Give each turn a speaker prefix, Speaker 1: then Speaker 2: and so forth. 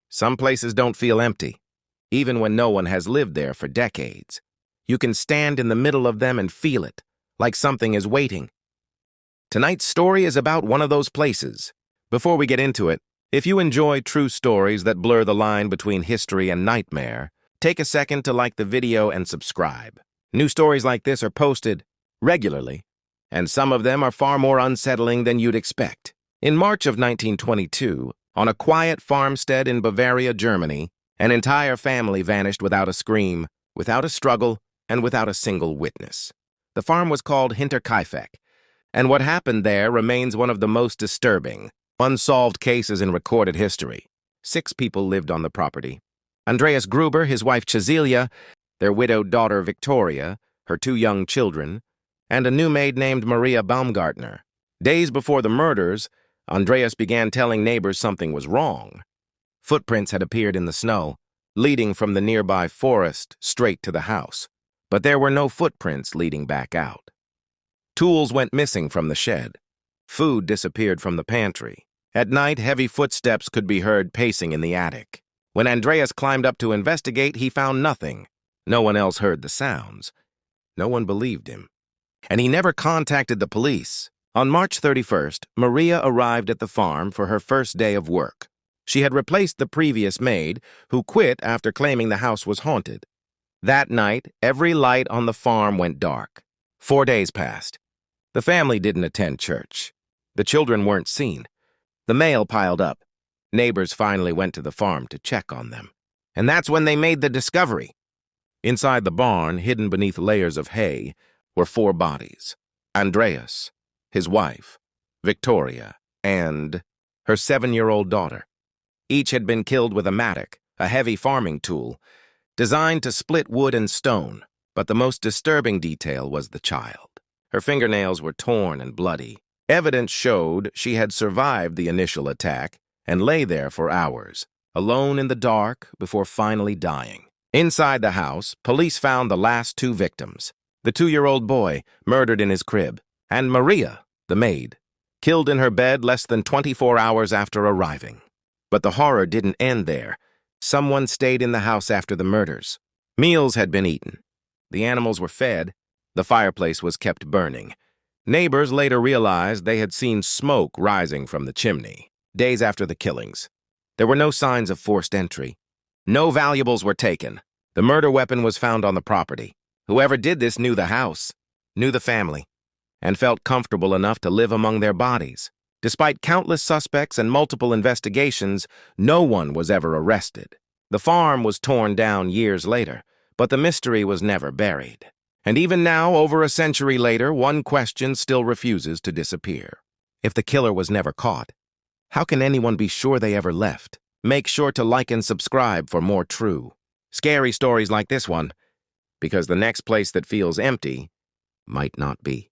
Speaker 1: Some places don't feel empty, even when no one has lived there for decades. You can stand in the middle of them and feel it, like something is waiting. Tonight's story is about one of those places. Before we get into it, if you enjoy true stories that blur the line between history and nightmare, take a second to like the video and subscribe. New stories like this are posted regularly, and some of them are far more unsettling than you'd expect. In March of 1922, on a quiet farmstead in Bavaria, Germany, an entire family vanished without a scream, without a struggle, and without a single witness. The farm was called Hinterkaifeck, and what happened there remains one of the most disturbing, unsolved cases in recorded history. 6 people lived on the property. Andreas Gruber, his wife Cecilia, their widowed daughter Victoria, her 2 young children, and a new maid named Maria Baumgartner. Days before the murders, Andreas began telling neighbors something was wrong. Footprints had appeared in the snow, leading from the nearby forest straight to the house. But there were no footprints leading back out. Tools went missing from the shed. Food disappeared from the pantry. At night, heavy footsteps could be heard pacing in the attic. When Andreas climbed up to investigate, he found nothing. No one else heard the sounds. No one believed him. And he never contacted the police. On March 31st, Maria arrived at the farm for her first day of work. She had replaced the previous maid, who quit after claiming the house was haunted. That night, every light on the farm went dark. 4 days passed. The family didn't attend church. The children weren't seen. The mail piled up. Neighbors finally went to the farm to check on them. And that's when they made the discovery. Inside the barn, hidden beneath layers of hay, were 4 bodies. Andreas, his wife, Victoria, and her 7-year-old daughter. Each had been killed with a mattock, a heavy farming tool, designed to split wood and stone, but the most disturbing detail was the child. Her fingernails were torn and bloody. Evidence showed she had survived the initial attack and lay there for hours, alone in the dark before finally dying. Inside the house, police found the last 2 victims, the 2-year-old boy murdered in his crib, and Maria, the maid, killed in her bed less than 24 hours after arriving. But the horror didn't end there. Someone stayed in the house after the murders. Meals had been eaten. The animals were fed. The fireplace was kept burning. Neighbors later realized they had seen smoke rising from the chimney. Days after the killings, there were no signs of forced entry. No valuables were taken. The murder weapon was found on the property. Whoever did this knew the house, knew the family, and felt comfortable enough to live among their bodies. Despite countless suspects and multiple investigations, no one was ever arrested. The farm was torn down years later, but the mystery was never buried. And even now, over a century later, one question still refuses to disappear. If the killer was never caught, how can anyone be sure they ever left? Make sure to like and subscribe for more true, scary stories like this one, because the next place that feels empty might not be.